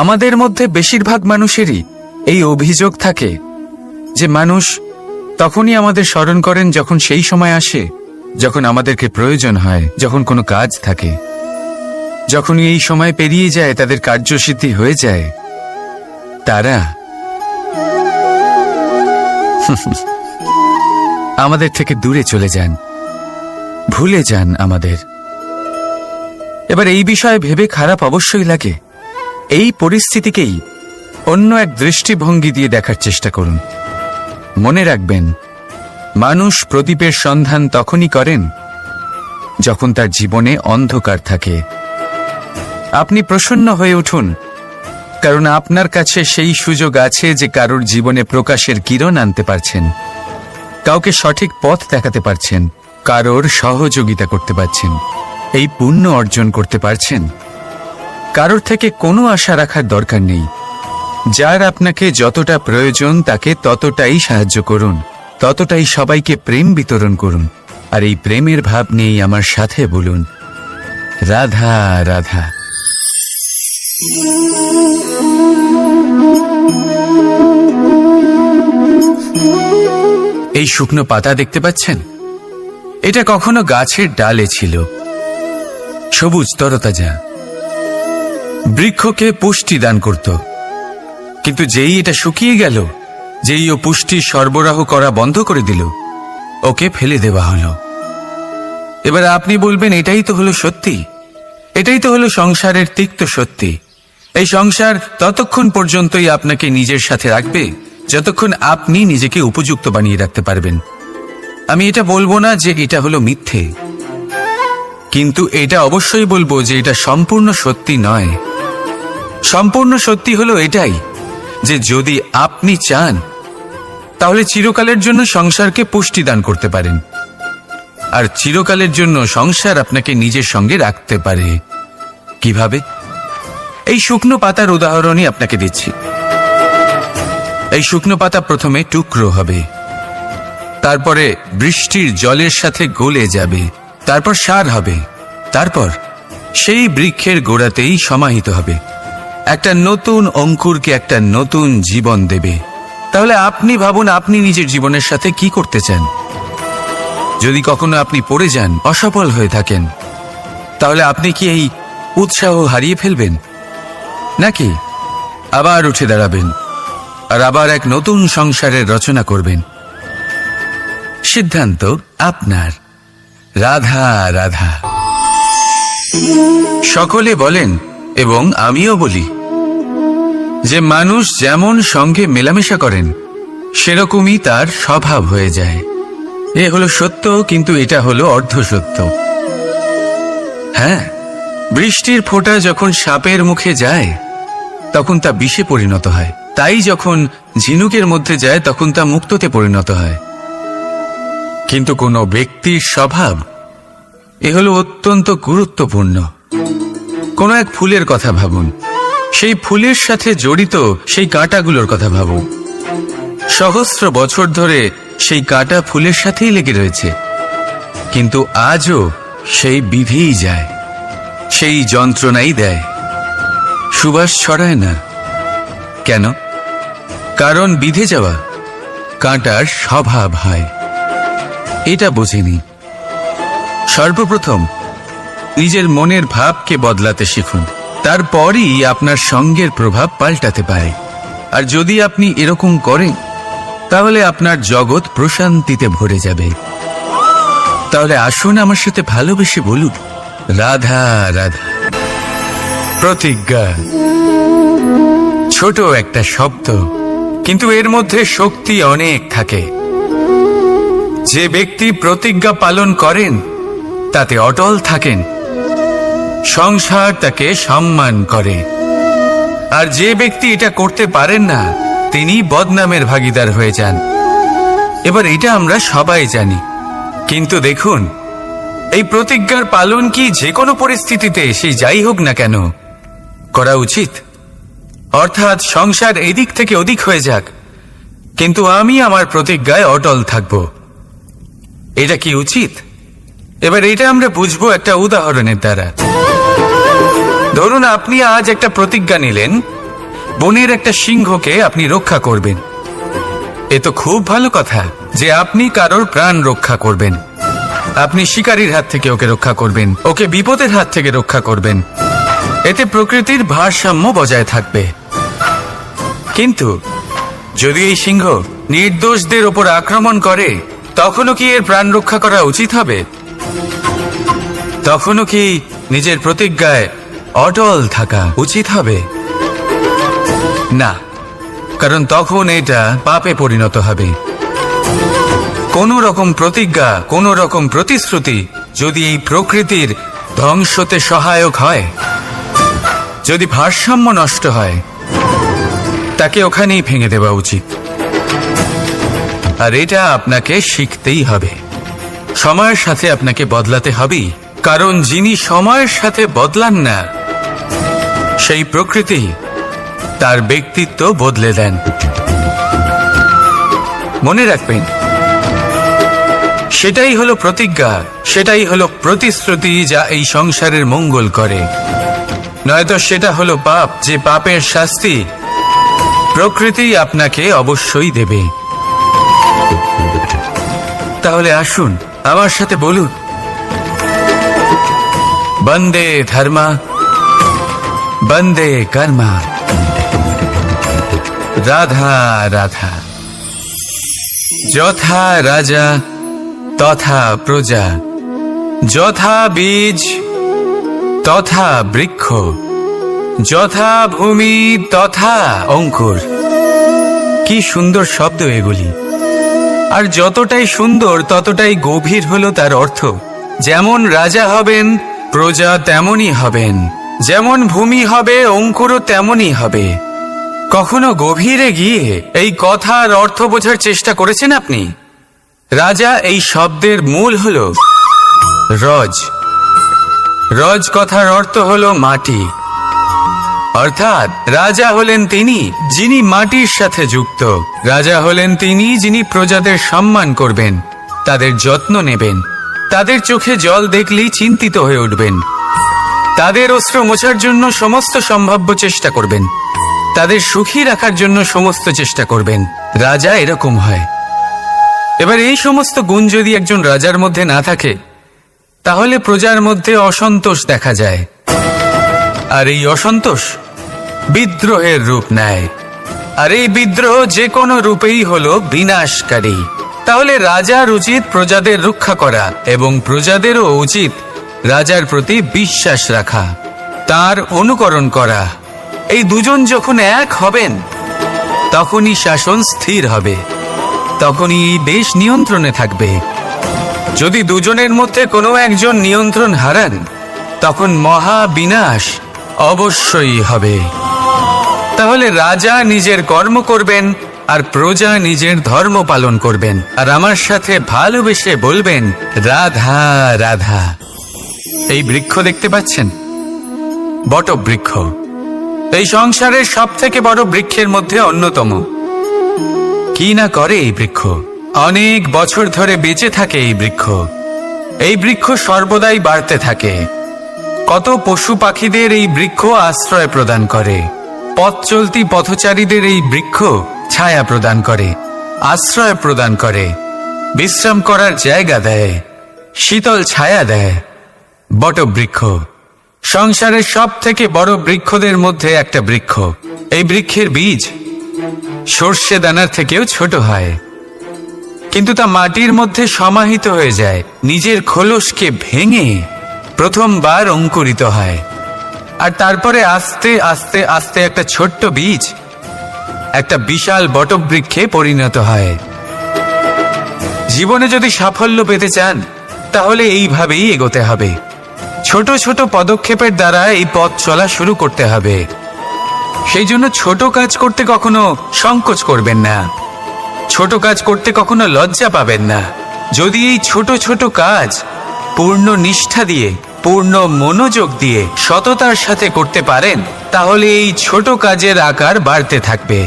আমাদের মধ্যে বেশিরভাগ মানুষেরই এই অভিযোগ থাকে যে মানুষ তখনই আমাদের স্মরণ করেন যখন সেই সময় আসে যখন আমাদেরকে প্রয়োজন হয়, যখন কোনো কাজ থাকে। যখনই এই সময় পেরিয়ে যায়, তাদের কার্যসিদ্ধি হয়ে যায়, তারা আমাদের থেকে দূরে চলে যান, ভুলে যান আমাদের। এবার এই বিষয়ে ভেবে খারাপ অবশ্যই লাগে। এই পরিস্থিতিকেই অন্য এক দৃষ্টিভঙ্গি দিয়ে দেখার চেষ্টা করুন। মনে রাখবেন, মানুষ প্রদীপের সন্ধান তখনই করেন যখন তার জীবনে অন্ধকার থাকে। আপনি প্রসন্ন হয়ে উঠুন, কারণ আপনার কাছে সেই সুযোগ আছে যে কারোর জীবনে প্রকাশের কিরণ আনতে পারছেন, কাউকে সঠিক পথ দেখাতে পারছেন, কারোর সহযোগিতা করতে পারছেন, এই পুণ্য অর্জন করতে পারছেন। কারোর থেকে কোনো আশা রাখার দরকার নেই। যার আপনাকে যতটা প্রয়োজন তাকে ততটাই সাহায্য করুন, ততটাই সবাইকে প্রেম বিতরণ করুন। আর এই প্রেমের ভাব নিয়েই আমার সাথে বলুন, রাধা রাধা। এই শুকনো পাতা দেখতে পাচ্ছেন? এটা কখনো গাছের ডালে ছিল, সবুজ তরতাজা, বৃক্ষকে পুষ্টি দান করত। কিন্তু যেই এটা শুকিয়ে গেল, যেই ও পুষ্টি সরবরাহ করা বন্ধ করে দিল, ওকে ফেলে দেওয়া হলো। এবার আপনি বলবেন, এটাই তো হলো সত্যি, এটাই তো হলো সংসারের তিক্ত সত্যি। এই সংসার ততক্ষণ পর্যন্তই আপনাকে নিজের সাথে রাখবে যতক্ষণ আপনি নিজেকে উপযুক্ত বানিয়ে রাখতে পারবেন। আমি এটা বলবো না যে এটা হলো মিথ্যে, কিন্তু এটা অবশ্যই বলবো যে এটা সম্পূর্ণ সত্যি নয়। সম্পূর্ণ সত্যি হলো এটাই যে যদি আপনি চান তাহলে চিরকালের জন্য সংসারকে পুষ্টি দান করতে পারেন, আর চিরকালের জন্য সংসার আপনাকে নিজের সঙ্গে রাখতে পারে। কিভাবে? এই শুকনো পাতার উদাহরণই আপনাকে দিচ্ছি। এই শুকনো পাতা প্রথমে টুকরো হবে, তারপরে বৃষ্টির জলের সাথে গলে যাবে, তারপর সার হবে, তারপর সেই বৃক্ষের গোড়াতেই সমাহিত হবে, একটা নতুন অঙ্কুরকে একটা নতুন জীবন দেবে। তাহলে আপনি ভাবুন, আপনি নিজের জীবনের সাথে কি করতে চান? যদি কখনো আপনি পড়ে যান, অসফল হয়ে থাকেন, তাহলে আপনি কি এই উৎসাহ হারিয়ে ফেলবেন, নাকি আবার উঠে দাঁড়াবেন আর আবার এক নতুন সংসারের রচনা করবেন? সিদ্ধান্ত আপনার। রাধা রাধা। সকলে বলেন এবং আমিও বলি যে মানুষ যেমন সঙ্গে মেলামেশা করেন সেরকমই তার স্বভাব হয়ে যায়। এ হলো সত্য, কিন্তু এটা হলো অর্ধ সত্য। হ্যাঁ, বৃষ্টির ফোঁটা যখন সাপের মুখে যায় তখন তা বিষে পরিণত হয়, তাই যখন ঝিনুকের মধ্যে যায় তখন তা মুক্ততে পরিণত হয়। কিন্তু কোনো ব্যক্তির স্বভাব, এ হলো অত্যন্ত গুরুত্বপূর্ণ। কোনো এক ফুলের কথা ভাবুন, সেই ফুলের সাথে জড়িত সেই কাঁটাগুলোর কথা ভাবুন। সহস্র বছর ধরে সেই কাঁটা ফুলের সাথেই লেগে রয়েছে, কিন্তু আজও সেই বিধেই যায়, সেই যন্ত্রণাই দেয়, সুবাস ছড়ায় না। কেন? কারণ বিধে যাওয়া কাঁটার স্বভাব হয়। এটা বোঝেনি। সর্বপ্রথম নিজের মনের ভাবকে বদলাতে শিখুন, তারপরই আপনার সঙ্গের প্রভাব পাল্টাতে পারে। আর যদি আপনি এরকম করেন তাহলে আপনার জগৎ প্রশান্তিতে ভরে যাবে। তাহলে আসুন আমার সাথে ভালোবেসে বলুন, রাধা রাধা। প্রতিজ্ঞা ছোট একটা শব্দ, কিন্তু এর মধ্যে শক্তি অনেক থাকে। যে ব্যক্তি প্রতিজ্ঞা পালন করেন তাতে অটল থাকেন, সংসার তাকে সম্মান করে। আর যে ব্যক্তি এটা করতে পারেন না তিনি বদনামের ভাগীদার হয়ে যান। এবার এটা আমরা সবাই জানি, কিন্তু দেখুন, এই প্রতিজ্ঞার পালন কি যে কোনো পরিস্থিতিতে সে যাই হোক না কেন করা উচিত? অর্থাৎ সংসার এদিক থেকে ওদিক হয়ে যাক, কিন্তু আমি আমার প্রতিজ্ঞায় অটল থাকব, এটা কি উচিত? এবার এটা আমরা বুঝবো একটা উদাহরণের দ্বারা। ধরুন আপনি আজ একটা প্রতিজ্ঞা নিলেন বনের একটা সিংহকে আপনি রক্ষা করবেন। এ তো খুব ভালো কথা যে আপনি কারোর প্রাণ রক্ষা করবেন। আপনি শিকারীর হাত থেকে ওকে রক্ষা করবেন, ওকে বিপদের হাত থেকে রক্ষা করবেন। এতে প্রকৃতির ভারসাম্য বজায় থাকবে। কিন্তু যদি এই সিংহ নির্দোষদের ওপর আক্রমণ করে, তখনও কি এর প্রাণ রক্ষা করা উচিত হবে? তখনও কি নিজের প্রতিজ্ঞায় অটল থাকা উচিত হবে? না, কারণ তখন এটা পাপে পরিণত হবে। কোন রকম প্রতিজ্ঞা, কোন রকম প্রতিশ্রুতি যদি এই প্রকৃতির ধ্বংসতে সহায়ক হয়, যদি ভারসাম্য নষ্ট হয়, তাকে ওখানেই ভেঙে দেওয়া উচিত। আর এটা আপনাকে শিখতেই হবে, সময়ের সাথে আপনাকে বদলাতে হবেই। কারণ যিনি সময়ের সাথে বদলান না, সেই প্রকৃতি তার ব্যক্তিত্ব বদলে দেন। মনে রাখবেন, সেটাই হলো প্রতিজ্ঞা, সেটাই হলো প্রতিশ্রুতি যা এই সংসারের মঙ্গল করে। নয়তো সেটা হলো পাপ, যে পাপের শাস্তি প্রকৃতি আপনাকে অবশ্যই দেবে। তাহলে আসুন আমার সাথে বলুন, বন্দে ধর্মা, বন্দে কর্মা, রাধা রাধা। যথা রাজা তথা প্রজা, যথা বীজ তথা বৃক্ষ, যথা ভূমি তথা অঙ্কুর। কি সুন্দর শব্দ এগুলি! আর যতটাই সুন্দর ততটাই গভীর হলো তার অর্থ। যেমন রাজা হবেন, প্রজা তেমনই হবেন। যেমন ভূমি হবে, অঙ্কুরও তেমনই হবে। কখনো গভীরে গিয়ে এই কথার অর্থ বোঝার চেষ্টা করেছেন আপনি? রাজা এই শব্দের মূল হলো রজ। রজ কথার অর্থ হলো মাটি। অর্থাৎ রাজা হলেন তিনি যিনি মাটির সাথে যুক্ত। রাজা হলেন তিনি যিনি প্রজাদের সম্মান করবেন, তাদের যত্ন নেবেন, তাদের চোখে জল দেখলেই চিন্তিত হয়ে উঠবেন, তাদের অশ্রু মোছার জন্য সমস্ত সম্ভাব্য চেষ্টা করবেন, তাদের সুখী রাখার জন্য সমস্ত চেষ্টা করবেন। রাজা এরকম হয়। এবার এই সমস্ত গুণ যদি একজন রাজার মধ্যে না থাকে, তাহলে প্রজার মধ্যে অসন্তোষ দেখা যায়। আর এই অসন্তোষ বিদ্রোহের রূপ নেয়। আর এই বিদ্রোহ যে কোনো রূপেই হলো বিনাশকারী। তাহলে রাজার উচিত প্রজাদের রক্ষা করা, এবং প্রজাদেরও উচিত রাজার প্রতি বিশ্বাস রাখা, তার অনুকরণ করা। এই দুজন যখন এক হবেন, তখনই শাসন স্থির হবে, তখনই এই দেশ নিয়ন্ত্রণে থাকবে। যদি দুজনের মধ্যে কোনো একজন নিয়ন্ত্রণ হারান, তখন মহা বিনাশ অবশ্যই হবে। তাহলে রাজা নিজের কর্ম করবেন, আর প্রজা নিজের ধর্ম পালন করবেন, আর আমার সাথে ভালোবেসে বলবেন রাধা রাধা। এই বৃক্ষ দেখতে পাচ্ছেন, বটবৃক্ষ। এই সংসারের সব থেকে বড় বৃক্ষের মধ্যে অন্যতম। কি না করে এই বৃক্ষ! অনেক বছর ধরে বেঁচে থাকে এই বৃক্ষ। এই বৃক্ষ সর্বদাই বাড়তে থাকে। কত পশু পাখিদের এই বৃক্ষ আশ্রয় প্রদান করে। পথ চলতি পথচারীদের এই বৃক্ষ ছায়া প্রদান করে, আশ্রয় প্রদান করে, বিশ্রাম করার জায়গা দেয়, শীতল ছায়া দেয়। বটবৃক্ষ সংসারের সব থেকে বড় বৃক্ষদের মধ্যে একটা বৃক্ষ। এই বৃক্ষের বীজ সর্ষে দানার থেকেও ছোট হয়, কিন্তু তা মাটির মধ্যে সমাহিত হয়ে যায়, নিজের খোলসকে ভেঙে প্রথমবার অঙ্কুরিত হয়। আর তারপরে আস্তে আস্তে আস্তে একটা ছোট্ট বীজ একটা বিশাল বটবৃক্ষে পরিণত হয়। জীবনে যদি সাফল্য পেতে চান, তাহলে এইভাবেই এগোতে হবে। ছোট ছোট পদক্ষেপের দ্বারা এই পথ চলা শুরু করতে হবে। সেই জন্য ছোট কাজ করতে কখনো সংকোচ করবেন না, ছোট কাজ করতে কখনো লজ্জা পাবেন না। যদি এই ছোট ছোট কাজ পূর্ণ নিষ্ঠা দিয়ে, পূর্ণ মনোযোগ দিয়ে, সততার সাথে করতে পারেন, তাহলে এই ছোট কাজের আকার বাড়তে থাকবে।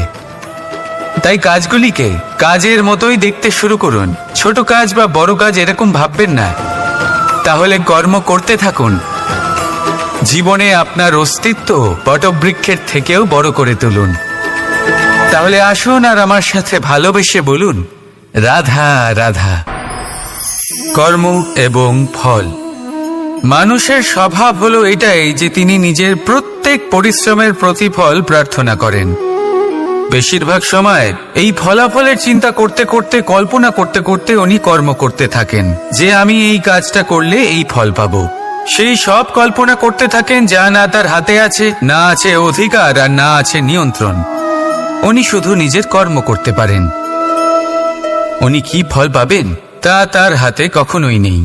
তাই কাজগুলিকে কাজের মতোই দেখতে শুরু করুন। ছোট কাজ বা বড় কাজ এরকম ভাববেন না। তাহলে কর্ম করতে থাকুন, জীবনে আপনার অস্তিত্ব বটবৃক্ষের থেকেও বড় করে তুলুন। তাহলে আসুন আর আমার সাথে ভালোবেসে বলুন, রাধা রাধা। কর্ম এবং ফল। মানুষের স্বভাব হলো এটাই যে তিনি নিজের প্রত্যেক পরিশ্রমের প্রতিফল প্রার্থনা করেন। বেশিরভাগ সময় এই ফলাফলের চিন্তা করতে করতে, কল্পনা করতে করতে উনি কর্ম করতে থাকেন যে আমি এই কাজটা করলে এই ফল পাবো। সেই সব কল্পনা করতে থাকেন যা না তার হাতে আছে, না আছে অধিকার আর না আছে নিয়ন্ত্রণ। উনি শুধু নিজের কর্ম করতে পারেন। উনি কি ফল পাবেন তা তার হাতে কখনোই নেই।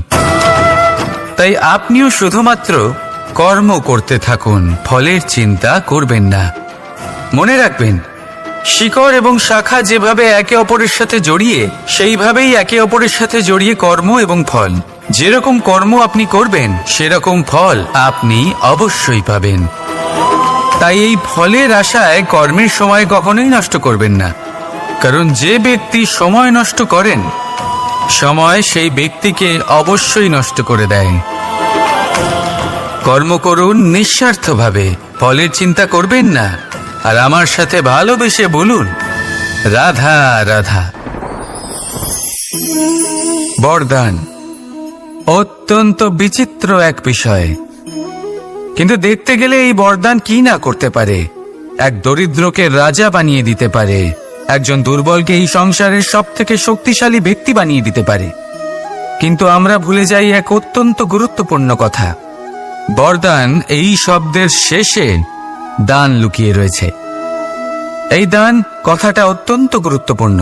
তাই আপনিও শুধুমাত্র কর্ম করতে থাকুন, ফলের চিন্তা করবেন না। মনে রাখবেন, শিকড় এবং শাখা যেভাবে একে অপরের সাথে জড়িয়ে, সেইভাবেই একে অপরের সাথে জড়িয়ে কর্ম এবং ফল। যেরকম কর্ম আপনি করবেন সেরকম ফল আপনি অবশ্যই পাবেন। তাই এই ফলের আশায় কর্মের সময় কখনোই নষ্ট করবেন না, কারণ যে ব্যক্তি সময় নষ্ট করেন, সময় সেই ব্যক্তিকে অবশ্যই নষ্ট করে দেয়। কর্ম করুন নিঃস্বার্থভাবে, ফলের চিন্তা করবেন না, আর আমার সাথে ভালোবেসে বলুন, রাধা রাধা। বরদান অত্যন্ত বিচিত্র এক বিষয়, কিন্তু দেখতে গেলে এই বরদান কি না করতে পারে। এক দরিদ্রকে রাজা বানিয়ে দিতে পারে, একজন দুর্বলকে এই সংসারের সবথেকে শক্তিশালী ব্যক্তি বানিয়ে দিতে পারে। কিন্তু আমরা ভুলে যাই এক অত্যন্ত গুরুত্বপূর্ণ কথা। বরদান এই শব্দের শেষে দান লুকিয়ে রয়েছে। এই দান কথাটা অত্যন্ত গুরুত্বপূর্ণ।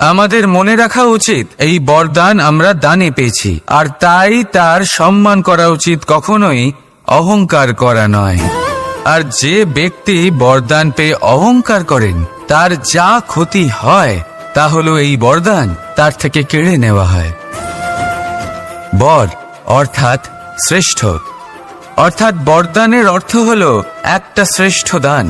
আমাদের মনে রাখা উচিত এই বরদান আমরা দানে পেয়েছি, আর তাই তার সম্মান করা উচিত, কখনোই অহংকার করা নয়। আর যে ব্যক্তি বরদান পেয়ে অহংকার করেন, তার যা ক্ষতি হয় তা হলো এই বরদান তার থেকে কেড়ে নেওয়া হয়। বর অর্থাৎ শ্রেষ্ঠ, অর্থাৎ বরদানের অর্থ হলো একটা শ্রেষ্ঠ দান,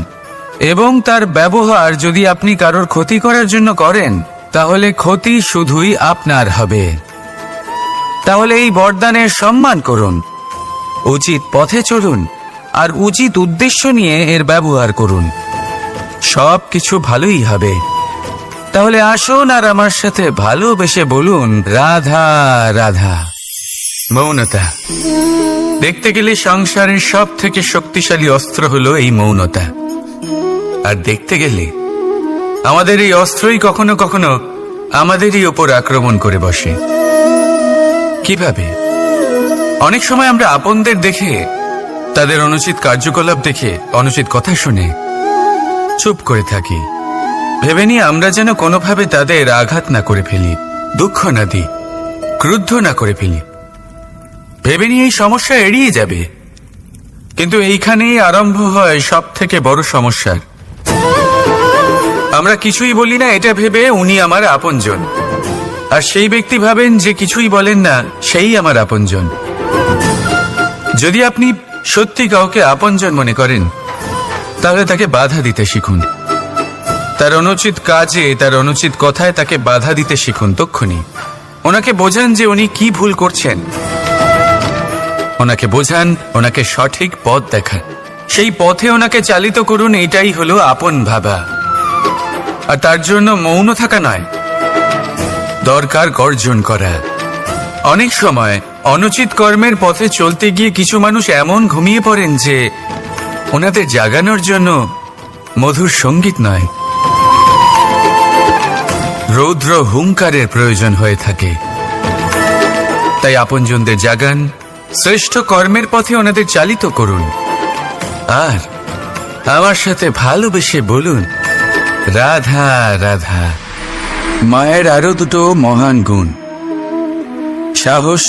এবং তার ব্যবহার যদি আপনি কারোর ক্ষতি করার জন্য করেন, তাহলে ক্ষতি শুধুই আপনার হবে। তাহলে এই বরদানের সম্মান করুন, উচিত পথে চলুন, আর উচিত উদ্দেশ্য নিয়ে এর ব্যবহার করুন। সব কিছু ভালোই হবে। তাহলে আসুন আর আমার সাথে ভালোবেসে বলুন, রাধা রাধা। মৌনতা। দেখতে গেলে সংসারের সব থেকে শক্তিশালী অস্ত্র হলো এই মৌনতা। আর দেখতে গেলে আমাদের এই অস্ত্রই কখনো কখনো আমাদেরই ওপর আক্রমণ করে বসে। কিভাবে? অনেক সময় আমরা আপনদের দেখে, তাদের অনুচিত কার্যকলাপ দেখে, অনুচিত কথা শুনে চুপ করে থাকি, ভেবে নিয়ে আমরা যেন কোনোভাবে তাদের আঘাত না করে ফেলি, দুঃখ না দিই, ক্রুদ্ধ না করে ফেলি, ভেবে নিয়ে এই সমস্যা এড়িয়ে যাবে। কিন্তু এইখানেই আরম্ভ হয় সব থেকে বড় সমস্যার। আমরা কিছুই বলি না এটা ভেবে উনি আমার আপনজন, আর সেই ব্যক্তি ভাবেন যে কিছুই বলেন না সেই আমার আপনজন। যদি আপনি সত্যি কাউকে আপনজন মনে করেন, তাহলে তাকে বাধা দিতে শিখুন। তার অনুচিত কাজে, তার অনুচিত কথায় তাকে বাধা দিতে শিখুন। তক্ষুনি ওনাকে বোঝান যে উনি কি ভুল করছেন, ওনাকে বোঝান, ওনাকে সঠিক পথ দেখান, সেই পথে ওনাকে চালিত করুন। এটাই হলো আপন ভাবা। আর তার জন্য মৌন থাকা নয়, দরকার গর্জন করা। অনেক সময় অনুচিত কর্মের পথে চলতে গিয়ে কিছু মানুষ এমন ঘুমিয়ে পড়েন যে ওনাদের জাগানোর জন্য মধুর সঙ্গীত নয়, রৌদ্র হুঙ্কারের প্রয়োজন হয়ে থাকে। তাই আপনজনদের জাগান, শ্রেষ্ঠ কর্মের পথে ওনাদের চালিত করুন, আর আমার সাথে ভালোবেসে বলুন, রাধা রাধা। মায়ের আরো দুটো মহান গুণ, সাহস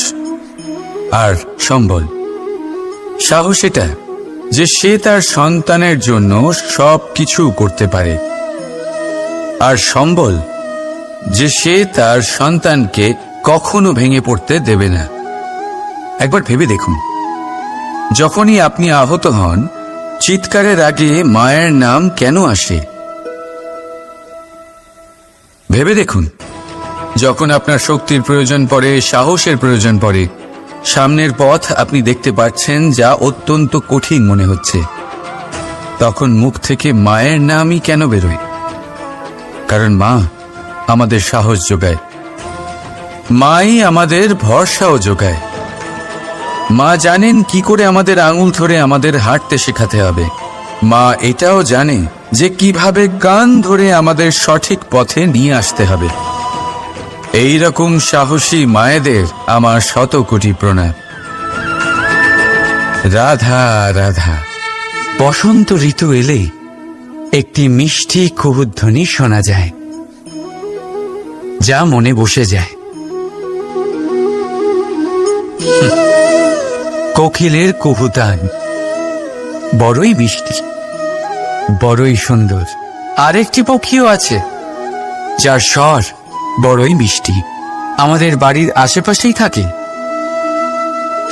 আর সম্বল। সাহস এটা যে সে তার সন্তানের জন্য সব কিছু করতে পারে, আর সম্বল যে সে তার সন্তানকে কখনো ভেঙে পড়তে দেবে না। একবার ভেবে দেখুন, যখনই আপনি আহত হন, চিৎকারের আগে মায়ের নাম কেন আসে? ভেবে দেখুন, যখন আপনার শক্তির প্রয়োজন পড়ে, সাহসের প্রয়োজন পড়ে, সামনের পথ আপনি দেখতে পাচ্ছেন যা অত্যন্ত কঠিন মনে হচ্ছে, তখন মুখ থেকে মায়ের নামই কেন বেরোয়? কারণ মা আমাদের সাহস যোগায়, মাই আমাদের ভরসাও যোগায়। মা জানেন কি করে আমাদের আঙুল ধরে আমাদের হাঁটতে শেখাতে হবে। মা এটাও জানে যে কিভাবে কান ধরে আমাদের সঠিক পথে নিয়ে আসতে হবে। এই রকম সাহসী মায়েদের আমার শত কোটি প্রণাম। রাধা রাধা। বসন্ত ঋতু এলেই একটি মিষ্টি কুহুধ্বনি শোনা যায়, যা মনে বসে যায়। কোকিলের কুহুতান বড়ই মিষ্টি, বড়ই সুন্দর। আরেকটি পক্ষীও আছে যার স্বর বড়ই মিষ্টি, আমাদের বাড়ির আশেপাশেই থাকে।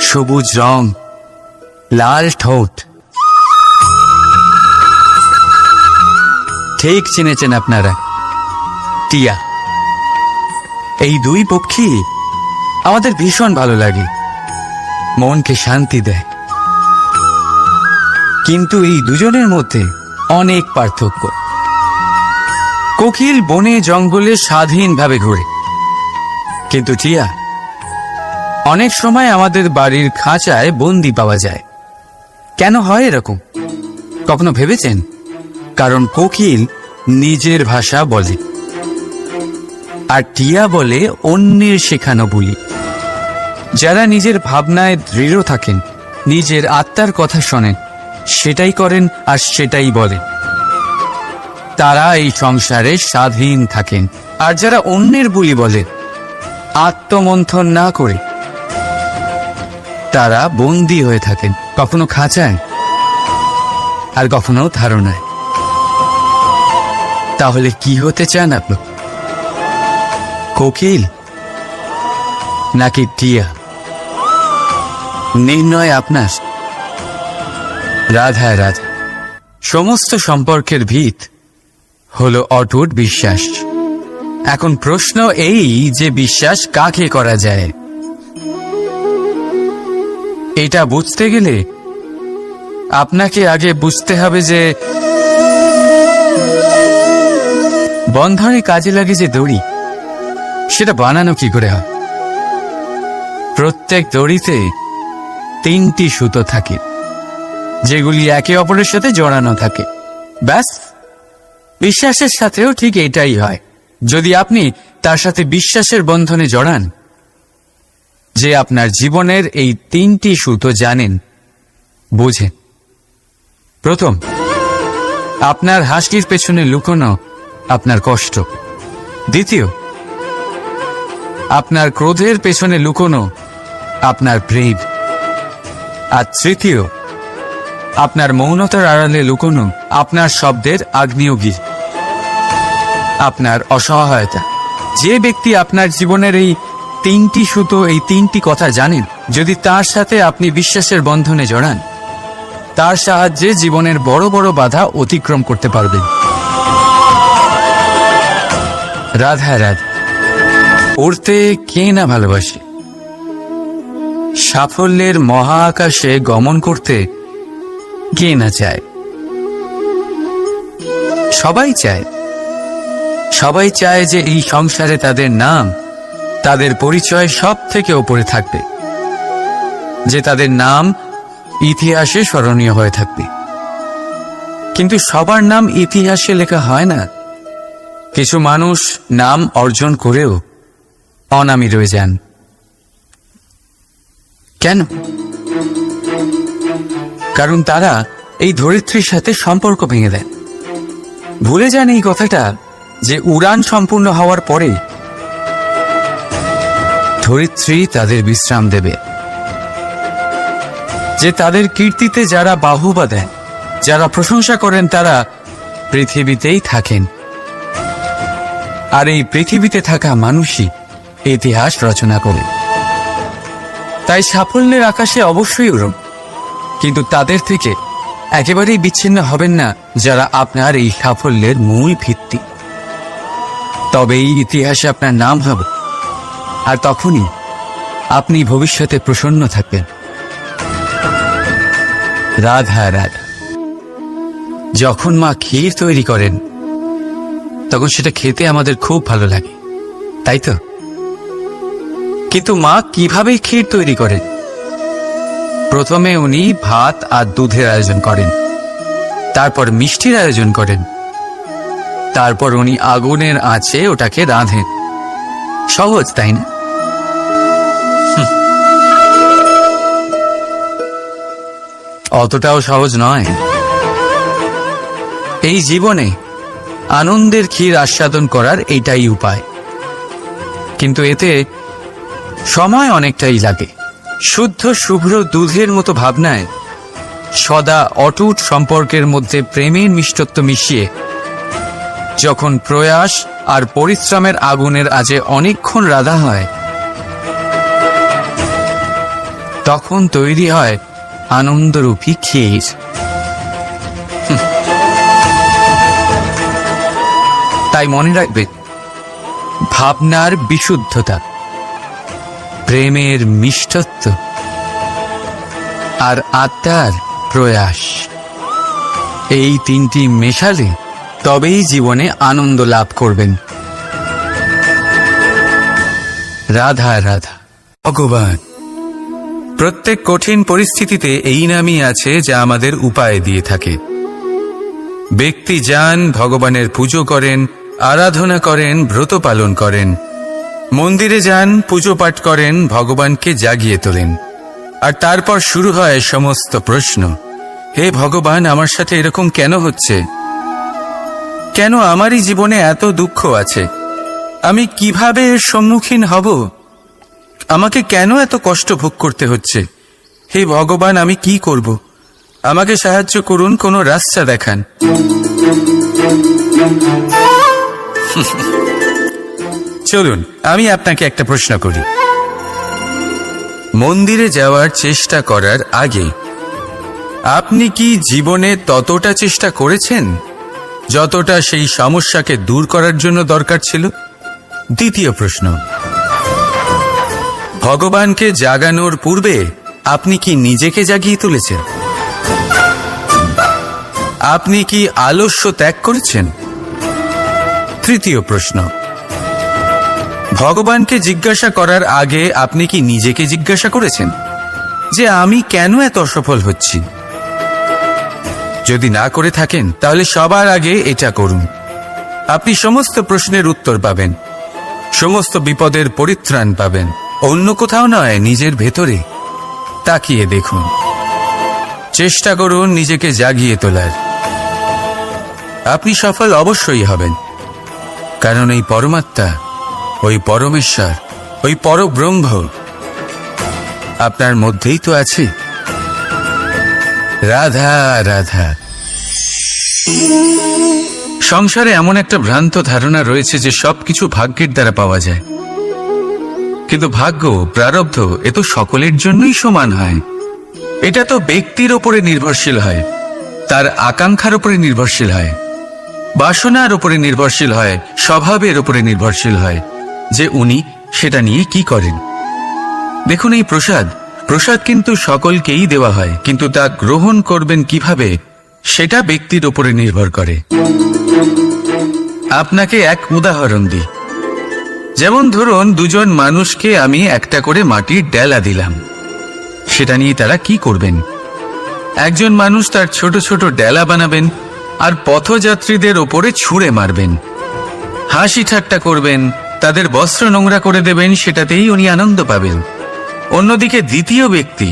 সবুজ রং, লাল ঠোঁট। ঠিক চিনেছেন আপনারা, টিয়া। এই দুই পক্ষী আমাদের ভীষণ ভালো লাগে, মনকে শান্তি দেয়। কিন্তু এই দুজনের মধ্যে অনেক পার্থক্য। কোকিল বনে জঙ্গলে স্বাধীনভাবে ঘোরে, কিন্তু টিয়া অনেক সময় আমাদের বাড়ির খাঁচায় বন্দি পাওয়া যায়। কেন হয় এরকম? কখনো ভেবেছেন? কারণ কোকিল নিজের ভাষা বলে, আর টিয়া বলে অন্যের শেখানো বলি। যারা নিজের ভাবনায় দৃঢ় থাকেন, নিজের আত্মার কথা শোনেন, সেটাই করেন আর সেটাই বলেন, তারা এই সংসারে স্বাধীন থাকেন। আর যারা অন্যের বুলি বলে, আত্মমন্থন না করে, তারা বন্দী হয়ে থাকেন, কখনো খাঁচায় আর কখনো ধারণায়। তাহলে কি হতে চান আপনি? কোকিল নাকি টিয়া? নির্ণয় আপনার। রাধা রাধা। সমস্ত সম্পর্কের ভিত হলো অটুট বিশ্বাস। এখন প্রশ্ন এই যে বিশ্বাস কাকে করা যায়? এটা বুঝতে গেলে আপনাকে আগে বুঝতে হবে যে বন্ধনে কাজে লাগে যে দড়ি, সেটা বানানো কি করে হয়। প্রত্যেক দড়িতে 3টি সুতো থাকে, যেগুলি একে অপরের সাথে জড়ানো থাকে। ব্যাস, বিশ্বাসের সাথেও ঠিক এটাই হয়। যদি আপনি তার সাথে বিশ্বাসের বন্ধনে জড়ান যে আপনার জীবনের এই 3টি সুতো জানেন, বোঝেন। প্রথম, আপনার হাসির পেছনে লুকোনো আপনার কষ্ট। দ্বিতীয়, আপনার ক্রোধের পেছনে লুকোনো আপনার প্রেম। আর তৃতীয়, আপনার মৌনতার আড়ালে লুকোনো আপনার শব্দের আগ্নেয়গিরি, আপনার অসহায়তা। যে ব্যক্তি আপনার জীবনের এই 3টি সুতো, এই 3টি কথা জানেন, যদি তার সাথে আপনি বিশ্বাসের বন্ধনে জড়ান, তার সাহায্যে জীবনের বড় বড় বাধা অতিক্রম করতে পারবেন। রাধা রাধা। উড়তে কে না ভালোবাসে? সাফল্যের মহা আকাশে গমন করতে কে না চায়? সবাই চায়। সবাই চায় যে এই সংসারে তাদের নাম, তাদের পরিচয় সব থেকে ওপরে থাকবে, যে তাদের নাম ইতিহাসে স্মরণীয় হয়ে থাকবে। কিন্তু সবার নাম ইতিহাসে লেখা হয় না। কিছু মানুষ নাম অর্জন করেও অনামী রয়ে যান। কেন? কারণ তারা এই ধরিত্রীর সাথে সম্পর্ক ভেঙে দেন। ভুলে যান এই কথাটা যে উড়ান সম্পূর্ণ হওয়ার পরে ধরিত্রী তাদের বিশ্রাম দেবে, যে তাদের কীর্তিতে যারা বাহুবা দেন, যারা প্রশংসা করেন, তারা পৃথিবীতেই থাকেন। আর এই পৃথিবীতে থাকা মানুষই ইতিহাস রচনা করে। তাই সাফল্যের আকাশে অবশ্যই উড়ুন, কিন্তু তাদের থেকে একেবারেই বিচ্ছিন্ন হবেন না যারা আপনার এই সাফল্যের মূল ভিত্তি। তবেই ইতিহাসে আপনার নাম হবে, আর তখনই আপনি ভবিষ্যতে প্রসন্ন থাকবেন। রাধা রাধা। যখন মা ক্ষীর তৈরি করেন তখন সেটা খেতে আমাদের খুব ভালো লাগে, তাই তো? কিন্তু মা কিভাবে ক্ষীর তৈরি করেন? প্রথমে উনি ভাত আর দুধের আয়োজন করেন, তারপর মিষ্টির আয়োজন করেন, তারপর উনি আগুনের আঁচে ওটাকে রাঁধেন। সহজ, তাই না? অতটাও সহজ নয়। এই জীবনে আনন্দের ক্ষীর আস্বাদন করার এইটাই উপায়, কিন্তু এতে সময় অনেকটাই লাগে। শুদ্ধ শুভ্র দুধের মতো ভাবনায় সদা অটুট সম্পর্কের মধ্যে প্রেমের মিষ্টত্ব মিশিয়ে যখন প্রয়াস আর পরিশ্রমের আগুনের আজে অনেকক্ষণ রাধা হয়, তখন তৈরি হয় আনন্দরূপী ক্ষীর। তাই মনে রাখবে, ভাবনার বিশুদ্ধতা, প্রেমের মিষ্টত্ব আর আত্মার প্রয়াস, এই তিনটি মেশালে তবেই জীবনে আনন্দ লাভ করবেন। রাধা রাধা। ভগবান প্রত্যেক কঠিন পরিস্থিতিতে এই নামই আছে যা আমাদের উপায় দিয়ে থাকে। ব্যক্তি যান, ভগবানের পুজো করেন, আরাধনা করেন, ব্রত পালন করেন, মন্দিরে যান, পুজো পাঠ করেন, ভগবানকে জাগিয়ে তোলেন, আর তারপর শুরু হয় সমস্ত প্রশ্ন। হে ভগবান, আমার সাথে এরকম কেন হচ্ছে? কেন আমারই জীবনে এত দুঃখ আছে? আমি কিভাবে এর সম্মুখীন হব? আমাকে কেন এত কষ্ট ভোগ করতে হচ্ছে? হে ভগবান, আমি কি করব? আমাকে সাহায্য করুন, কোনো রাস্তা দেখান। চলুন আমি আপনাকে একটা প্রশ্ন করি। মন্দিরে যাওয়ার চেষ্টা করার আগে আপনি কি জীবনে ততটা চেষ্টা করেছেন যতটা সেই সমস্যাকে দূর করার জন্য দরকার ছিল? দ্বিতীয় প্রশ্ন, ভগবানকে জাগানোর পূর্বে আপনি কি নিজেকে জাগিয়ে তুলেছেন? আপনি কি আলস্য ত্যাগ করেছেন? তৃতীয় প্রশ্ন, ভগবানকে জিজ্ঞাসা করার আগে আপনি কি নিজেকে জিজ্ঞাসা করেছেন যে আমি কেন এত অসফল হচ্ছি? যদি না করে থাকেন তাহলে সবার আগে এটা করুন। আপনি সমস্ত প্রশ্নের উত্তর পাবেন, সমস্ত বিপদের পরিত্রাণ পাবেন। অন্য কোথাও নয়, নিজের ভেতরে তাকিয়ে দেখুন। চেষ্টা করুন নিজেকে জাগিয়ে তোলার। আপনি সফল অবশ্যই হবেন, কারণ এই পরমাত্মা, ওই পরমেশ্বর, ওই পরব্রহ্ম আপনার মধ্যেই তো আছে। রাধা রাধা। সংসারে এমন একটা ভ্রান্ত ধারণা রয়েছে যে সবকিছু ভাগ্যের দ্বারা পাওয়া যায়, কিন্তু ভাগ্য, প্রারব্ধ এ তো সকলের জন্যই সমান হয়। এটা তো ব্যক্তির ওপরে নির্ভরশীল হয়, তার আকাঙ্ক্ষার উপরে নির্ভরশীল হয়, বাসনার উপরে নির্ভরশীল হয়, স্বভাবের উপরে নির্ভরশীল হয় যে উনি সেটা নিয়ে কি করেন। দেখুন, এই প্রসাদ কিন্তু সকলকেই দেওয়া হয়, কিন্তু তা গ্রহণ করবেন কিভাবে সেটা ব্যক্তির উপরে নির্ভর করে। আপনাকে এক উদাহরণ দিই। যেমন ধরুন, দুজন মানুষকে আমি একটা করে মাটির ডেলা দিলাম, সেটা নিয়ে তারা কি করবেন? একজন মানুষ তার ছোট ছোট ডেলা বানাবেন আর পথযাত্রীদের ওপরে ছুঁড়ে মারবেন, হাসি ঠাট্টা করবেন, তাদের বস্ত্র নোংরা করে দেবেন, সেটাতেই উনি আনন্দ পাবেন। অন্যদিকে দ্বিতীয় ব্যক্তি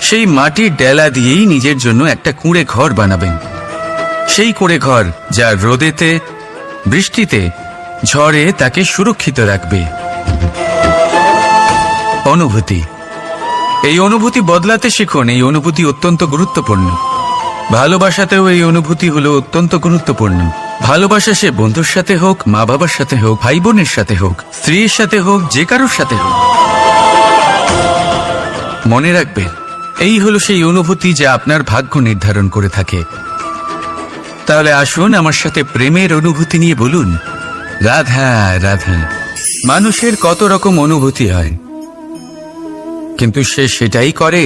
সেই মাটির ডেলা দিয়েই নিজের জন্য একটা কুঁড়ে ঘর বানাবেন। সেই কুঁড়ে ঘর যা রোদেতে, বৃষ্টিতে, ঝড়ে তাকে সুরক্ষিত রাখবে। অনুভূতি, এই অনুভূতি বদলাতে শিখুন। এই অনুভূতি অত্যন্ত গুরুত্বপূর্ণ। ভালোবাসাতেও এই অনুভূতি হলো অত্যন্ত গুরুত্বপূর্ণ। ভালোবাসা সে বন্ধুর সাথে হোক, মা বাবার সাথে হোক, ভাই বোনের সাথে হোক, স্ত্রীর সাথে হোক, যে কারোর সাথে হোক, মনে রাখবেন এই হলো সেই অনুভূতি যা আপনার ভাগ্য নির্ধারণ করে থাকে। তাহলে আসুন আমার সাথে প্রেমের অনুভূতি নিয়ে বলুন, রাধা রাধা। মানুষের কত রকম অনুভূতি হয়, কিন্তু সে সেটাই করে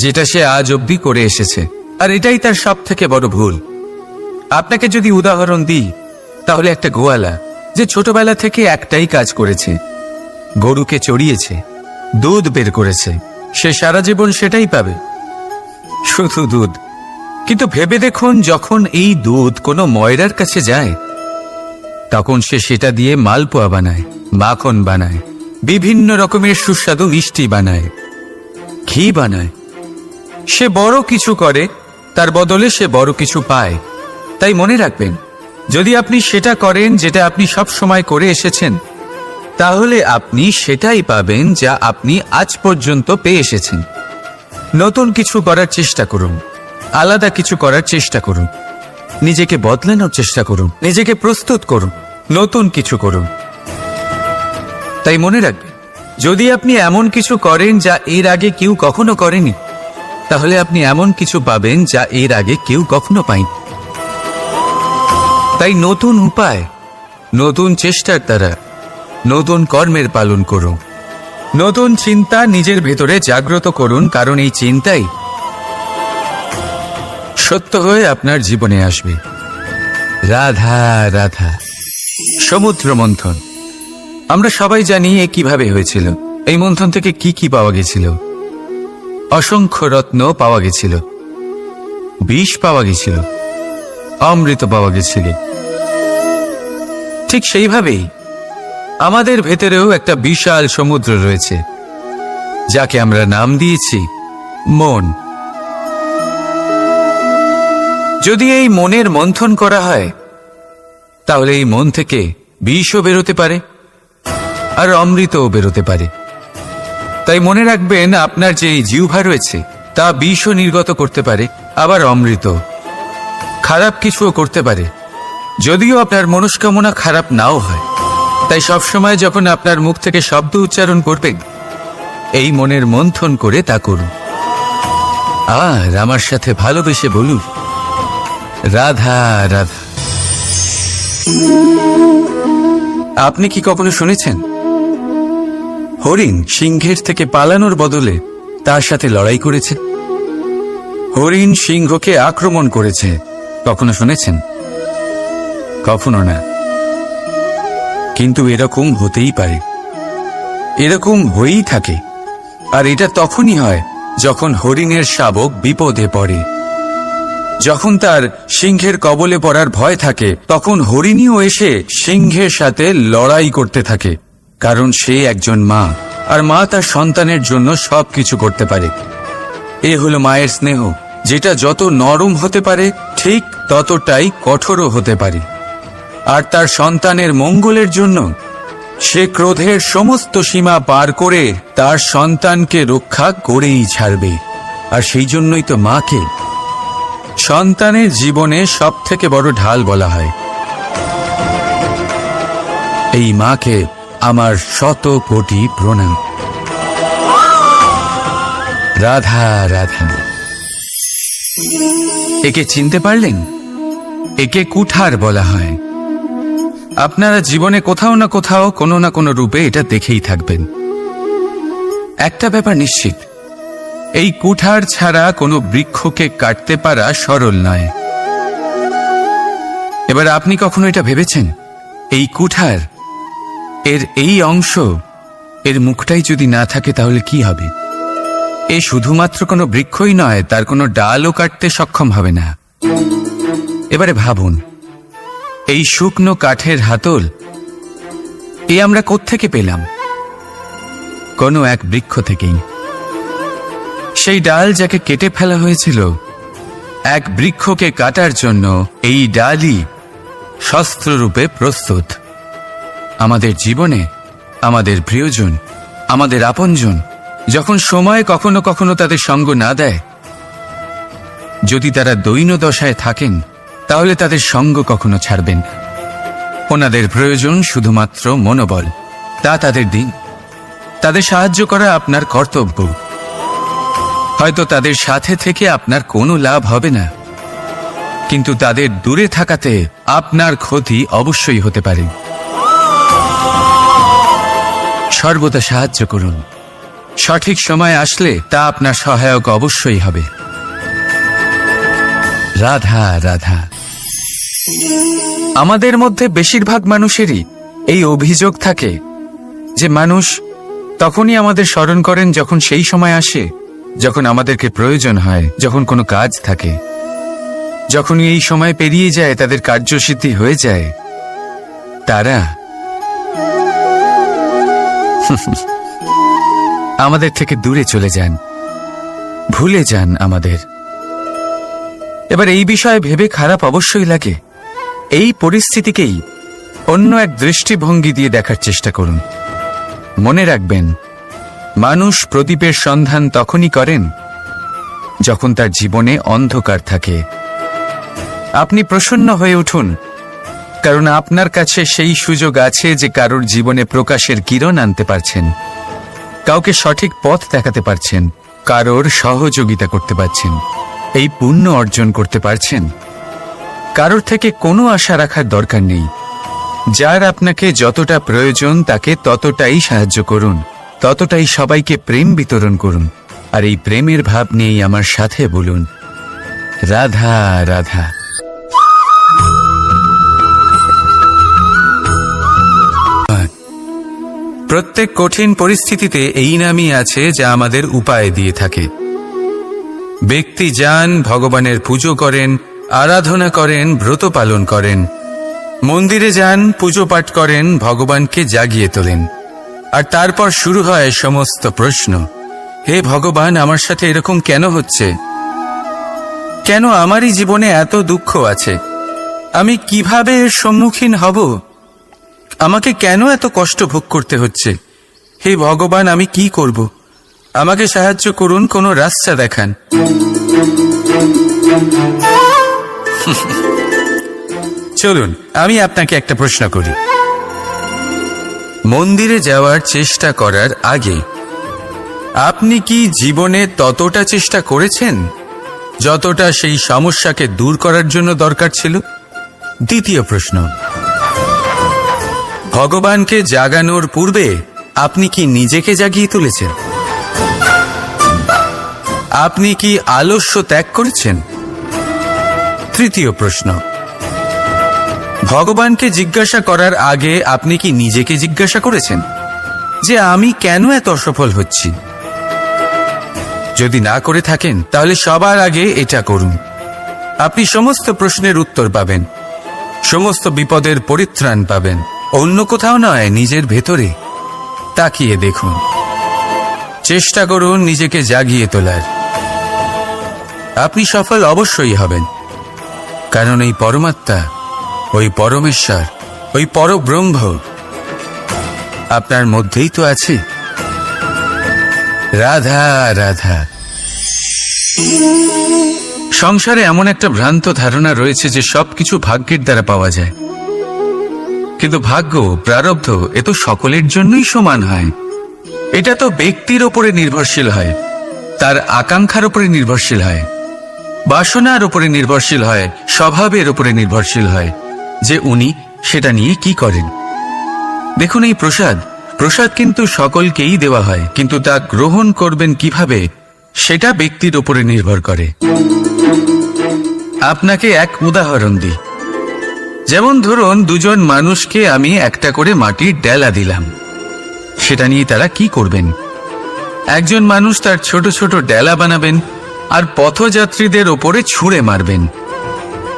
যেটা সে আজ অবধি করে এসেছে, আর এটাই তার সব থেকে বড় ভুল। আপনাকে যদি উদাহরণ দিই, তাহলে একটা গোয়ালা যে ছোটবেলা থেকে একটাই কাজ করেছে, গরুকে চড়িয়েছে, দুধ বের করেছে, সে সারা জীবন সেটাই পাবে, শুধু দুধ। কিন্তু ভেবে দেখুন, যখন এই দুধ কোনো ময়রার কাছে যায়, তখন সে সেটা দিয়ে মালপোয়া বানায়, মাখন বানায়, বিভিন্ন রকমের সুস্বাদু মিষ্টি বানায়, ঘি বানায়। সে বড় কিছু করে, তার বদলে সে বড় কিছু পায়। তাই মনে রাখবেন, যদি আপনি সেটা করেন যেটা আপনি সব সময় করে এসেছেন, তাহলে আপনি সেটাই পাবেন যা আপনি আজ পর্যন্ত পেয়ে এসেছেন। নতুন কিছু করার চেষ্টা করুন, আলাদা কিছু করার চেষ্টা করুন, নিজেকে বদলানোর চেষ্টা করুন, নিজেকে প্রস্তুত করুন, নতুন কিছু করুন। তাই মনে রাখবেন, যদি আপনি এমন কিছু করেন যা এর আগে কেউ কখনো করেনি, তাহলে আপনি এমন কিছু পাবেন যা এর আগে কেউ কখনো পায়নি। তাই নতুন উপায়, নতুন চেষ্টার দ্বারা নতুন কর্মের পালন করুন। নতুন চিন্তা নিজের ভেতরে জাগ্রত করুন, কারণ এই চিন্তাই সত্য হয়ে আপনার জীবনে আসবে। রাধা রাধা। সমুদ্র মন্থন, আমরা সবাই জানি এ কিভাবে হয়েছিল। এই মন্থন থেকে কি কি পাওয়া গেছিল? অসংখ্য রত্ন পাওয়া গেছিল, বিষ পাওয়া গেছিল, অমৃত পাওয়া গেছিল। ঠিক সেইভাবেই আমাদের ভেতরেও একটা বিশাল সমুদ্র রয়েছে, যাকে আমরা নাম দিয়েছি মন। যদি এই মনের মন্থন করা হয়, তাহলে এই মন থেকে বিষও বেরোতে পারে, আর অমৃতও বেরোতে পারে। তাই মনে রাখবেন, আপনার যে এই জিহ্বা রয়েছে, তা বিষও নির্গত করতে পারে, আবার অমৃত। খারাপ কিছুও করতে পারে, যদিও আপনার মনস্কামনা খারাপ নাও হয়। তাই সবসময় যখন আপনার মুখ থেকে শব্দ উচ্চারণ করবেন, এই মনের মন্থন করে তা করুন। আর আমার সাথে ভালোবেসে বলুন, রাধা রাধা। আপনি কি কখনো শুনেছেন হরিণ সিংহের থেকে পালানোর বদলে তার সাথে লড়াই করেছে? হরিণ সিংহকে আক্রমণ করেছে, কখনো শুনেছেন? কখনো না। কিন্তু এরকম হতেই পারে, এরকম হয়েই থাকে। আর এটা তখনই হয় যখন হরিণের শাবক বিপদে পড়ে। যখন তার সিংহের কবলে পড়ার ভয় থাকে, তখন হরিণীও এসে সিংহের সাথে লড়াই করতে থাকে। কারণ সে একজন মা, আর মা তার সন্তানের জন্য সবকিছু করতে পারে। এ হলো মায়ের স্নেহ, যেটা যত নরম হতে পারে, ঠিক ততটাই কঠোরও হতে পারে। আর তার সন্তানের মঙ্গলের জন্য সে ক্রোধের সমস্ত সীমা পার করে তার সন্তানকে রক্ষা করেই ছাড়বে। আর সেই জন্যই তো মাকে সন্তানের জীবনে সব থেকে বড় ঢাল বলা হয়। এই মাকে আমার শত কোটি প্রণাম। রাধা রাধা। একে চিনতে পারলেন? একে কুঠার বলা হয়। আপনারা জীবনে কোথাও না কোথাও, কোনো না কোনো রূপে এটা দেখেই থাকবেন। একটা ব্যাপার নিশ্চিত, এই কুঠার ছাড়া কোনো বৃক্ষকে কাটতে পারা সরল নয়। এবার আপনি কখনো এটা ভেবেছেন, এই কুঠার, এর এই অংশ, এর মুখটাই যদি না থাকে তাহলে কি হবে? এ শুধুমাত্র কোনো বৃক্ষই নয়, তার কোনো ডালও কাটতে সক্ষম হবে না। এবারে ভাবুন, এই শুকনো কাঠের হাতল এ আমরা কোত্থেকে পেলাম? কোনো এক বৃক্ষ থেকেই। সেই ডাল যাকে কেটে ফেলা হয়েছিল, এক বৃক্ষকে কাটার জন্য এই ডালই শস্ত্ররূপে প্রস্তুত। আমাদের জীবনে আমাদের প্রিয়জন, আমাদের আপনজন যখন সময় কখনো কখনো তাদের সঙ্গ না দেয়, যদি তারা দৈন্য দশায় থাকেন, তাহলে তাদের সঙ্গ কখনো ছাড়বেন না। ওনাদের প্রয়োজন শুধুমাত্র মনোবল। তা তাদের দিন। তাদের সাহায্য করা আপনার কর্তব্য। হয়তো তাদের সাথে থেকে আপনার কোনো লাভ হবে না, কিন্তু তাদের দূরে থাকাতে আপনার ক্ষতি অবশ্যই হতে পারে। সর্বদা সাহায্য করুন, সঠিক সময় আসলে তা আপনার সহায়ক অবশ্যই হবে। রাধা রাধা। আমাদের মধ্যে বেশিরভাগ মানুষেরই এই অভিযোগ থাকে যে মানুষ তখনই আমাদের স্মরণ করেন যখন সেই সময় আসে যখন আমাদেরকে প্রয়োজন হয়, যখন কোনো কাজ থাকে। যখন এই সময় পেরিয়ে যায়, তাদের কার্যসিদ্ধি হয়ে যায়, তারা আমাদের থেকে দূরে চলে যান, ভুলে যান আমাদের। এবার এই বিষয়ে ভেবে খারাপ অবশ্যই লাগে। এই পরিস্থিতিকেই অন্য এক দৃষ্টিভঙ্গি দিয়ে দেখার চেষ্টা করুন। মনে রাখবেন, মানুষ প্রদীপের সন্ধান তখনই করেন যখন তার জীবনে অন্ধকার থাকে। আপনি প্রসন্ন হয়ে উঠুন, কারণ আপনার কাছে সেই সুযোগ আছে যে কারোর জীবনে প্রকাশের কিরণ আনতে পারছেন, কাউকে সঠিক পথ দেখাতে পারছেন, কারোর সহযোগিতা করতে পারছেন, এই পুণ্য অর্জন করতে পারছেন। কারোর থেকে কোনো আশা রাখার দরকার নেই। যার আপনাকে যতটা প্রয়োজন তাকে ততটাই সাহায্য করুন, ততটাই সবাইকে প্রেম বিতরণ করুন। আর এই প্রেমের ভাব নিয়েই আমার সাথে বলুন, রাধা রাধা। প্রত্যেক কঠিন পরিস্থিতিতে এই নামই আছে যা আমাদের উপায় দিয়ে থাকে। ব্যক্তি যান, ভগবানের পুজো করেন, আরাধনা করেন, ব্রত পালন করেন, মন্দিরে যান, পুজো পাঠ করেন, ভগবানকে জাগিয়ে তোলেন। আর তারপর শুরু হয় সমস্ত প্রশ্ন। হে ভগবান, আমার সাথে এরকম কেন হচ্ছে? কেন আমারই জীবনে এত দুঃখ আছে? আমি কিভাবে এর সম্মুখীন হব? আমাকে কেন এত কষ্ট ভোগ করতে হচ্ছে? হে ভগবান, আমি কি করব? আমাকে সাহায্য করুন, কোনো রাস্তা দেখান। চলুন আমি আপনাকে একটা প্রশ্ন করি। মন্দিরে যাওয়ার চেষ্টা করার আগে আপনি কি জীবনে ততটা চেষ্টা করেছেন যতটা সেই সমস্যাকে দূর করার জন্য দরকার ছিল? দ্বিতীয় প্রশ্ন, ভগবানকে জাগানোর পূর্বে আপনি কি নিজেকে জাগিয়ে তুলেছেন? আপনি কি আলস্য ত্যাগ করেছেন? তৃতীয় প্রশ্ন, ভগবানকে জিজ্ঞাসা করার আগে আপনি কি নিজেকে জিজ্ঞাসা করেছেন যে আমি কেন এত অসফল হচ্ছি? যদি না করে থাকেন তাহলে সবার আগে এটা করুন। আপনি সমস্ত প্রশ্নের উত্তর পাবেন, সমস্ত বিপদের পরিত্রাণ পাবেন। অন্য কোথাও নয়, নিজের ভেতরে তাকিয়ে দেখুন। চেষ্টা করুন নিজেকে জাগিয়ে তোলার। আপনি সফল অবশ্যই হবেন, কারণ এই পরমাত্মা, ওই পরমেশ্বর, ওই পরব্রহ্ম আপনার মধ্যেই তো আছে। রাধা রাধা। সংসারে এমন একটা ভ্রান্ত ধারণা রয়েছে যে সবকিছু ভাগ্যের দ্বারা পাওয়া যায়, কিন্তু ভাগ্য, প্রারব্ধ এ তো সকলের জন্যই সমান হয়। এটা তো ব্যক্তির ওপরে নির্ভরশীল হয়, তার আকাঙ্ক্ষার উপরে নির্ভরশীল হয়, বাসনার উপরে নির্ভরশীল হয়, স্বভাবের উপরে নির্ভরশীল হয় যে উনি সেটা নিয়ে কি করেন। দেখুন, এই প্রসাদ কিন্তু সকলকেই দেওয়া হয়, কিন্তু তা গ্রহণ করবেন কিভাবে সেটা ব্যক্তির উপরে নির্ভর করে। আপনাকে এক উদাহরণ দিই। যেমন ধরুন, দুজন মানুষকে আমি একটা করে মাটির ডেলা দিলাম, সেটা নিয়ে তারা কি করবেন? একজন মানুষ তার ছোট ছোট ডেলা বানাবেন আর পথযাত্রীদের ওপরে ছুঁড়ে মারবেন,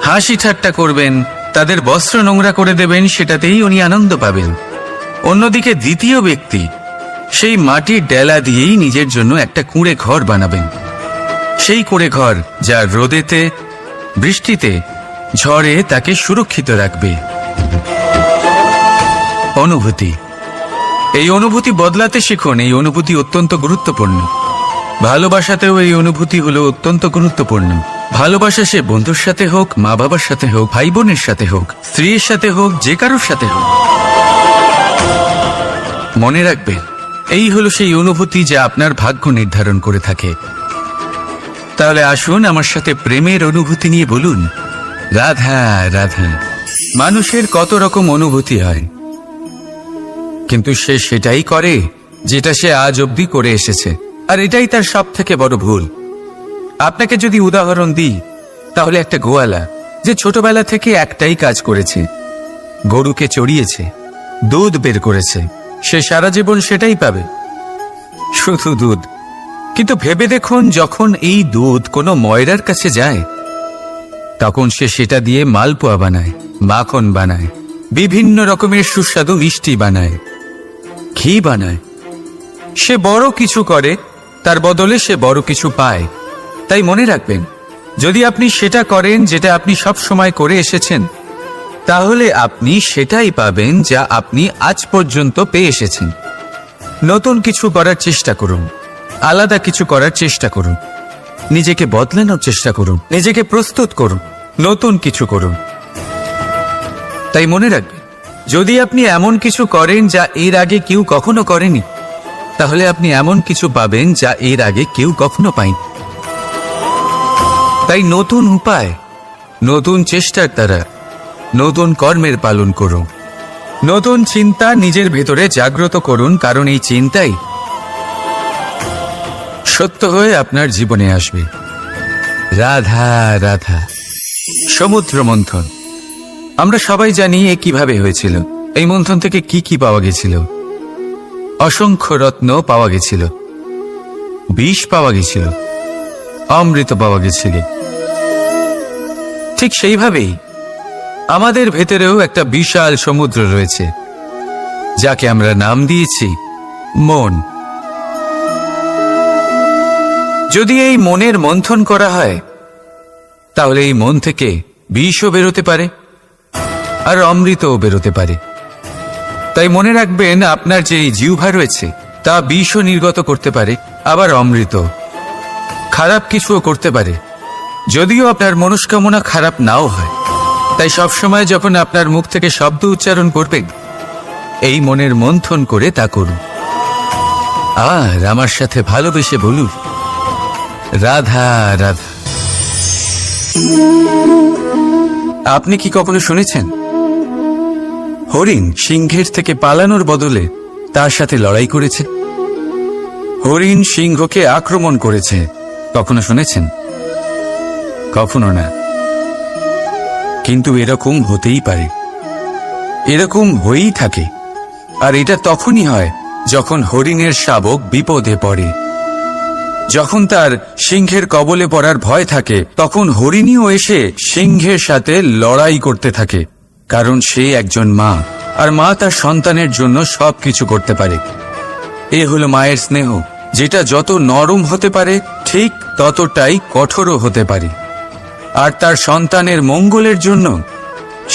হাসি ঠাট্টা করবেন, তাদের বস্ত্র নোংরা করে দেবেন, সেটাতেই উনি আনন্দ পাবেন। অন্যদিকে দ্বিতীয় ব্যক্তি সেই মাটির ডেলা দিয়েই নিজের জন্য একটা কুঁড়ে ঘর বানাবেন। সেই কুঁড়ে ঘর যা রোদেতে, বৃষ্টিতে, ঝড়ে তাকে সুরক্ষিত রাখবে। অনুভূতি, এই অনুভূতি বদলাতে শিখুন। এই অনুভূতি অত্যন্ত গুরুত্বপূর্ণ। ভালোবাসাতেও এই অনুভূতি হলো অত্যন্ত গুরুত্বপূর্ণ। ভালোবাসা সে বন্ধুর সাথে হোক, মা বাবার সাথে হোক, ভাই বোনের সাথে হোক, স্ত্রীর সাথে হোক, যে কারোর সাথে হোক। মনে রাখবেন, এই হলো সেই অনুভূতি যা আপনার ভাগ্য নির্ধারণ করে থাকে। তাহলে আসুন আমার সাথে প্রেমের অনুভূতি নিয়ে বলুন, রাধা রাধা। মানুষের কত রকম অনুভূতি হয়, কিন্তু সে সেটাই করে যেটা সে আজ অবধি করে এসেছে, আর এটাই তার সব থেকে বড় ভুল। আপনাকে যদি উদাহরণ দিই, তাহলে একটা গোয়ালা যে ছোটবেলা থেকে একটাই কাজ করেছে, গরুকে চড়িয়েছে, দুধ বের করেছে, সে সারা জীবন সেটাই পাবে, শুধু দুধ। কিন্তু ভেবে দেখুন, যখন এই দুধ কোনো ময়রার কাছে যায়, তখন সে সেটা দিয়ে মালপোয়া বানায়, মাখন বানায়, বিভিন্ন রকমের সুস্বাদু মিষ্টি বানায়, ঘি বানায়। সে বড় কিছু করে, তার বদলে সে বড় কিছু পায়। তাই মনে রাখবেন, যদি আপনি সেটা করেন যেটা আপনি সব সময় করে এসেছেন, তাহলে আপনি সেটাই পাবেন যা আপনি আজ পর্যন্ত পেয়ে এসেছেন। নতুন কিছু করার চেষ্টা করুন, আলাদা কিছু করার চেষ্টা করুন, নিজেকে বদলানোর চেষ্টা করুন, নিজেকে প্রস্তুত করুন, নতুন কিছু করুন। তাই মনে রাখবেন, যদি আপনি এমন কিছু করেন যা এর আগে কেউ কখনো করেনি, তাহলে আপনি এমন কিছু পাবেন যা এর আগে কেউ কখনো পায়নি। তাই নতুন উপায়, নতুন চেষ্টার দ্বারা নতুন কর্মের পালন করুন। নতুন চিন্তা নিজের ভেতরে জাগ্রত করুন, কারণ এই চিন্তাই সত্য হয়ে আপনার জীবনে আসবে। রাধা রাধা। সমুদ্র মন্থন, আমরা সবাই জানি এ কিভাবে হয়েছিল। এই মন্থন থেকে কি কি পাওয়া গেছিল? অসংখ্য রত্ন পাওয়া গেছিল, বিষ পাওয়া গেছিল, অমৃত পাওয়া গেছিল। ঠিক সেইভাবেই আমাদের ভেতরেও একটা বিশাল সমুদ্র রয়েছে, যাকে আমরা নাম দিয়েছি মন। যদি এই মনের মন্থন করা হয়, তাহলে এই মন থেকে বিষও বেরোতে পারে, আর অমৃতও বেরোতে পারে। তাই মনে রাখবেন, আপনার যে জিহ্বা রয়েছে তা বিষও নির্গত করতে পারে, আবার অমৃত। খারাপ কিছুও করতে পারে, যদিও আপনার মনস্কামনা খারাপ নাও হয়। তাই সবসময় যখন আপনার মুখ থেকে শব্দ উচ্চারণ করবেন, এই মনের মন্থন করে তা করুন। আর আমার সাথে ভালোবেসে বলুন, রাধা রাধা। আপনি কি কখনো শুনেছেন হরিণ সিংহের থেকে পালানোর বদলে তার সাথে লড়াই করেছে? হরিণ সিংহকে আক্রমণ করেছে, কখনো শুনেছেন? কখনো না। কিন্তু এরকম হতেই পারে, এরকম হয়েই থাকে। আর এটা তখনই হয় যখন হরিণের শাবক বিপদে পড়ে। যখন তার সিংহের কবলে পড়ার ভয় থাকে, তখন হরিণীও এসে সিংহের সাথে লড়াই করতে থাকে। কারণ সে একজন মা, আর মা তার সন্তানের জন্য সবকিছু করতে পারে। এ হলো মায়ের স্নেহ, যেটা যত নরম হতে পারে ঠিক ততটাই কঠোরও হতে পারে। আর তার সন্তানের মঙ্গলের জন্য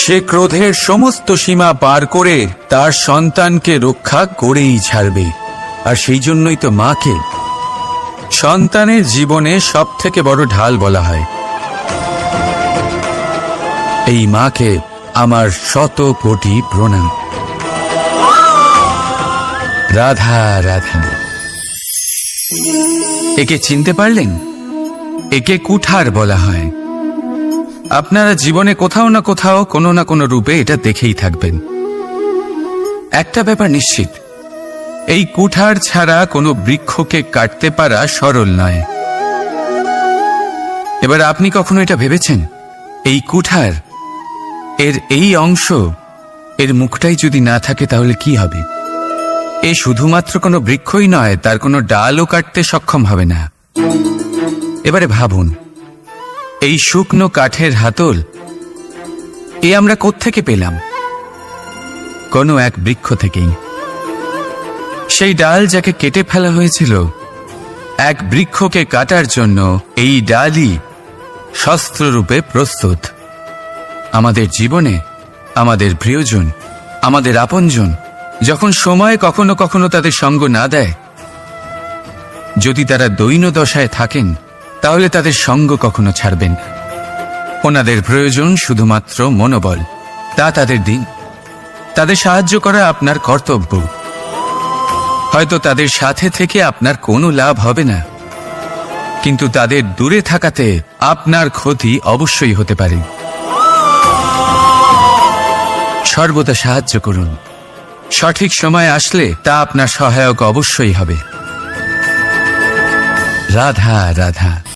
সে ক্রোধের সমস্ত সীমা পার করে তার সন্তানকে রক্ষা করেই ছাড়বে। আর সেই জন্যই তো মাকে সন্তানের জীবনে সব থেকে বড় ঢাল বলা হয়। এই মাকে আমার শত কোটি প্রণাম। রাধা রাধা। একে চিনতে পারলেন? একে কুঠার বলা হয়। আপনারা জীবনে কোথাও না কোথাও কোনো না কোনো রূপে এটা দেখেই থাকবেন। একটা ব্যাপার নিশ্চিত, এই কুঠার ছাড়া কোনো বৃক্ষকে কাটতে পারা সরল নয়। এবার আপনি কখনো এটা ভেবেছেন, এই কুঠার এর এই অংশ, এর মুখটাই যদি না থাকে তাহলে কি হবে? এ শুধুমাত্র কোনো বৃক্ষই নয়, তার কোনো ডালও কাটতে সক্ষম হবে না। এবারে ভাবুন, এই শুকনো কাঠের হাতল এ আমরা কোত্থেকে পেলাম? কোনো এক বৃক্ষ থেকেই। সেই ডাল যাকে কেটে ফেলা হয়েছিল, এক বৃক্ষকে কাটার জন্য এই ডালই শস্ত্ররূপে প্রস্তুত। আমাদের জীবনে আমাদের প্রিয়জন, আমাদের আপনজন যখন সময় কখনো কখনো তাদের সঙ্গ না দেয়, যদি তারা দৈন্য দশায় থাকেন, তাহলে তাদের সঙ্গ কখনো ছাড়বেন না। ওনাদের প্রয়োজন শুধুমাত্র মনোবল। তা তাদের দিন, তাদের সাহায্য করা আপনার কর্তব্য। হয়তো তাদের সাথে থেকে আপনার কোনো লাভ হবে না, কিন্তু তাদের দূরে থাকাতে আপনার ক্ষতি অবশ্যই হতে পারে। সর্বদা সাহায্য করুন, সঠিক সময় আসলে তা আপনার সহায়ক অবশ্যই হবে। রাধা রাধা।